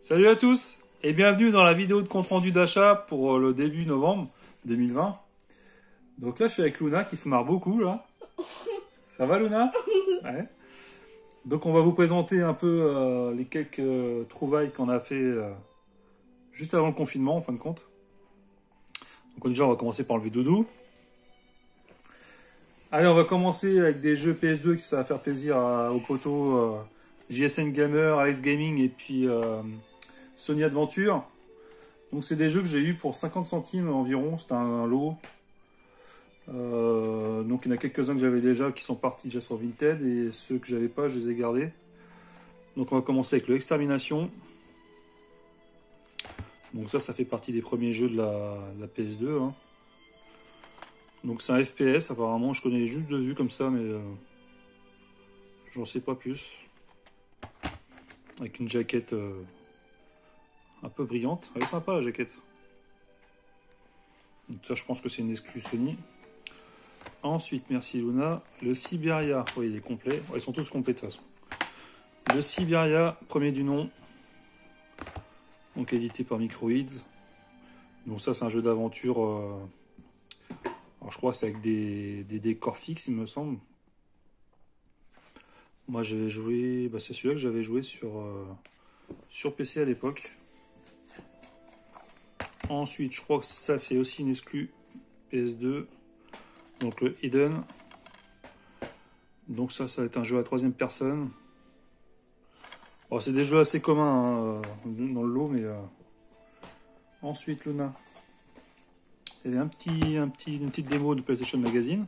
Salut à tous et bienvenue dans la vidéo de compte rendu d'achat pour le début novembre 2020. Donc là je suis avec Luna qui se marre beaucoup là. Ça va Luna? Ouais. Donc on va vous présenter un peu les quelques trouvailles qu'on a fait juste avant le confinement en fin de compte. Donc déjà on va commencer par le doudou. Allez, on va commencer avec des jeux PS2 qui ça va faire plaisir aux potos JSN Gamer, Alex Gaming et puis Sony Adventure. Donc c'est des jeux que j'ai eu pour 50 centimes environ, c'était un lot. Donc il y en a quelques-uns que j'avais déjà qui sont partis déjà sur Vinted et ceux que j'avais pas je les ai gardés. Donc on va commencer avec le Extermination. Donc ça fait partie des premiers jeux de la PS2 hein. Donc c'est un FPS apparemment, je connais juste de vue comme ça mais j'en sais pas plus. Avec une jaquette un peu brillante, elle est sympa la jaquette. Donc ça je pense que c'est une exclue Sony. Ensuite, merci Luna, le Siberia, oui il est complet, ils sont tous complets de toute façon. Le Siberia, premier du nom, donc édité par Microids. Donc ça c'est un jeu d'aventure, alors je crois que c'est avec des décors fixes il me semble. Moi j'avais joué, c'est celui-là que j'avais joué sur PC à l'époque. Ensuite je crois que ça c'est aussi une exclue PS2. Donc le Hidden. Donc ça va être un jeu à troisième personne. Bon, c'est des jeux assez communs hein, dans le lot, mais ensuite Luna. Il y a une petite démo de PlayStation Magazine.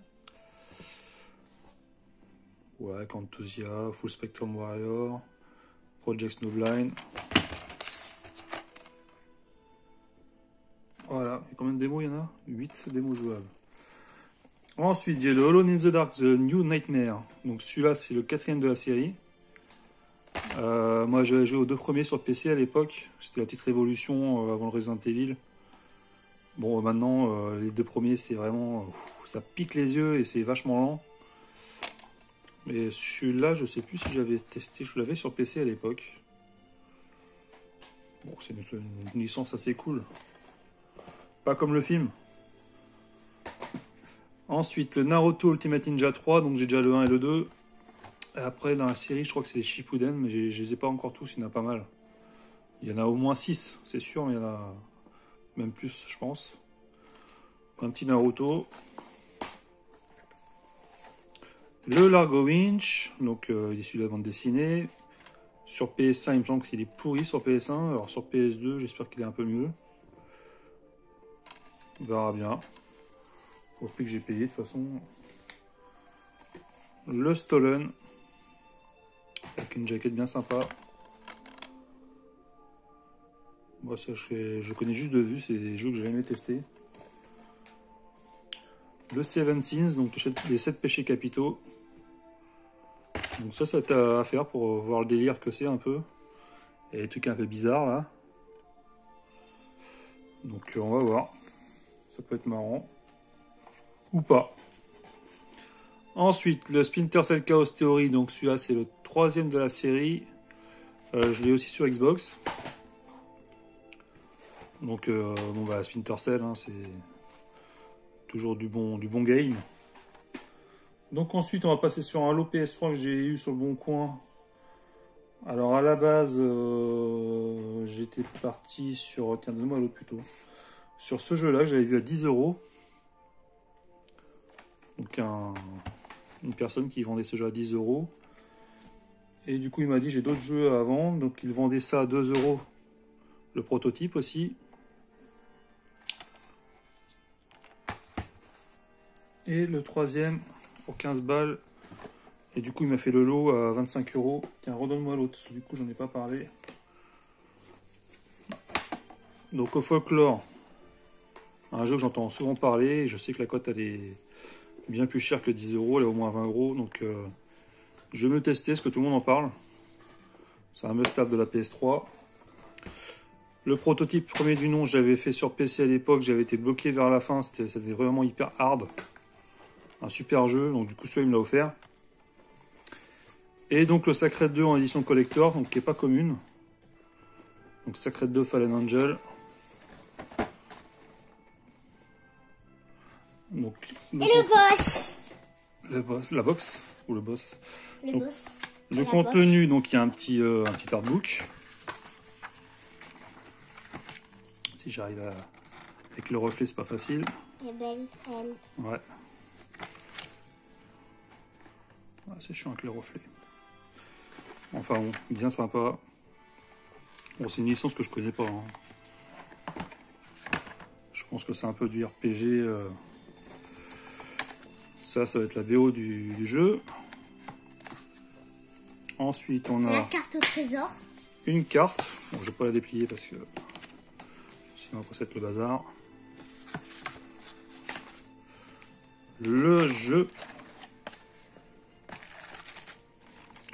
Ouais, Cantosia, Full Spectrum Warrior, Project Snowblind. Voilà, et combien de démos il y en a? 8 démos jouables. Ensuite, j'ai le Alone in the Dark, The New Nightmare. Donc celui-là, c'est le quatrième de la série. Moi, j'avais joué aux deux premiers sur PC à l'époque. C'était la petite révolution avant le Resident Evil. Bon, maintenant, les deux premiers, c'est vraiment... ça pique les yeux et c'est vachement lent. Mais celui-là, je sais plus si j'avais testé. Je l'avais sur PC à l'époque. Bon, c'est une licence assez cool. Pas comme le film. Ensuite, le Naruto Ultimate Ninja 3, donc j'ai déjà le 1 et le 2. Et après, dans la série, je crois que c'est les Shippuden, mais je les ai pas encore tous, il y en a pas mal. Il y en a au moins 6, c'est sûr, mais il y en a même plus, je pense. Un petit Naruto. Le Largo Winch, donc issu de la bande dessinée. Sur PS1, il me semble qu'il est pourri sur PS1, alors sur PS2, j'espère qu'il est un peu mieux. On verra bien. Au prix que j'ai payé de toute façon. Le Stolen. Avec une jaquette bien sympa. Moi ça je connais juste de vue, c'est des jeux que j'ai jamais testés. Le Seven Sins, donc les 7 péchés capitaux. Donc ça va être à faire pour voir le délire que c'est un peu. Il y a des trucs un peu bizarres là. Donc on va voir. Ça peut être marrant. Ou pas. Ensuite, le Splinter Cell Chaos Theory, donc celui-là c'est le troisième de la série. Je l'ai aussi sur Xbox. Donc Splinter Cell, hein, c'est toujours du bon game. Donc ensuite on va passer sur un lot PS3 que j'ai eu sur le Bon Coin. Alors à la base j'étais parti sur, tiens donne-moi l'autre plutôt. Sur ce jeu là que j'avais vu à 10 €. Donc une personne qui vendait ce jeu à 10 €. Et du coup il m'a dit j'ai d'autres jeux à vendre. Donc il vendait ça à 2 €. Le prototype aussi. Et le troisième pour 15 balles. Et du coup il m'a fait le lot à 25 €. Tiens redonne-moi l'autre. Du coup j'en ai pas parlé. Donc au Folklore. Un jeu que j'entends souvent parler. Je sais que la cote elle est bien plus chère que 10 €. Elle est au moins 20 €. Donc je vais me tester ce que tout le monde en parle. C'est un must-have de la PS3. Le prototype premier du nom, j'avais fait sur PC à l'époque. J'avais été bloqué vers la fin. C'était vraiment hyper hard. Un super jeu. Donc du coup celui-là il me l'a offert. Et donc le Sacred 2 en édition collector. Donc qui n'est pas commune. Donc Sacred 2 Fallen Angel. Donc, Et le boss. Le boss, la box ou le boss. Le donc, boss. le contenu, donc il y a un petit artbook. Si j'arrive à... Avec le reflet, c'est pas facile. Elle est belle, elle. Ouais. Ah, c'est chiant avec le reflet. Enfin bon, bien sympa. Bon, c'est une licence que je connais pas. Hein. Je pense que c'est un peu du RPG. Ça va être la BO du jeu. Ensuite, on a la carte au trésor. une carte. Bon, je vais pas la déplier parce que sinon après ça va être le bazar. Le jeu.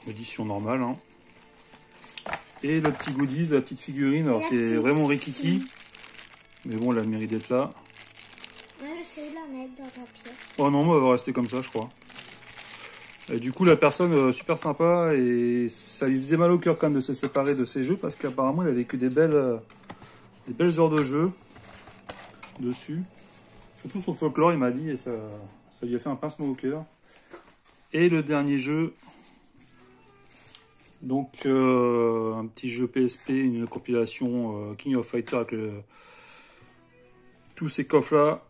Édition normale. Hein. Et le petit goodies, la petite figurine, alors qui est vraiment rikiki. Mais bon, elle a le mérite d'être là. Ouais, j'essaie de la mettre dans ta pièce. Oh non, moi, elle va rester comme ça, je crois. Et du coup, la personne, super sympa, et ça lui faisait mal au cœur quand même de se séparer de ses jeux, parce qu'apparemment, elle a vécu des belles heures de jeu dessus. Surtout sur le folklore, il m'a dit, et ça lui a fait un pincement au cœur. Et le dernier jeu, donc un petit jeu PSP, une compilation King of Fighters avec tous ces coffres-là.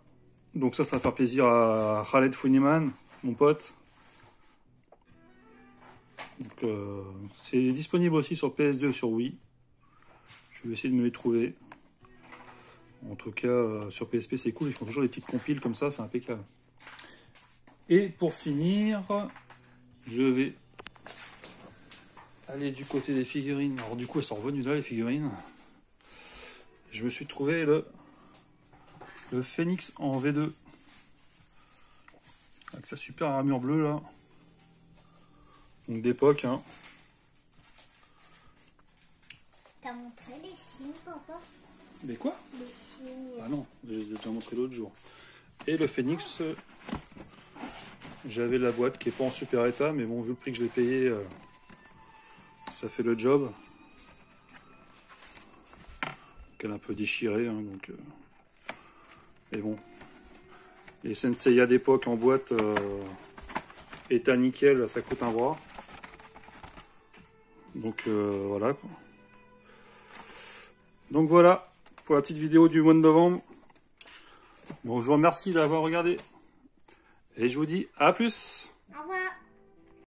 Donc ça va faire plaisir à Khaled Funiman, mon pote. Donc c'est disponible aussi sur PS2 et sur Wii. Je vais essayer de me les trouver. En tout cas, sur PSP c'est cool, ils font toujours des petites compiles comme ça, c'est impeccable. Et pour finir, je vais aller du côté des figurines. Alors du coup, elles sont revenues là, les figurines. Je me suis trouvé le Phoenix en V2. Avec sa super armure bleue là. Donc d'époque. Hein. T'as montré les signes, papa? Des quoi? Les signes. Ah non, j'ai déjà montré l'autre jour. Et le Phoenix, j'avais la boîte qui est pas en super état, mais bon, vu le prix que je l'ai payé, ça fait le job. Elle est un peu déchirée, hein, donc. Mais bon. Les Senseiya d'époque en boîte, état nickel, ça coûte un bras. Donc voilà. Quoi. Donc voilà pour la petite vidéo du mois de novembre. Bon, je vous remercie d'avoir regardé. Et je vous dis à plus.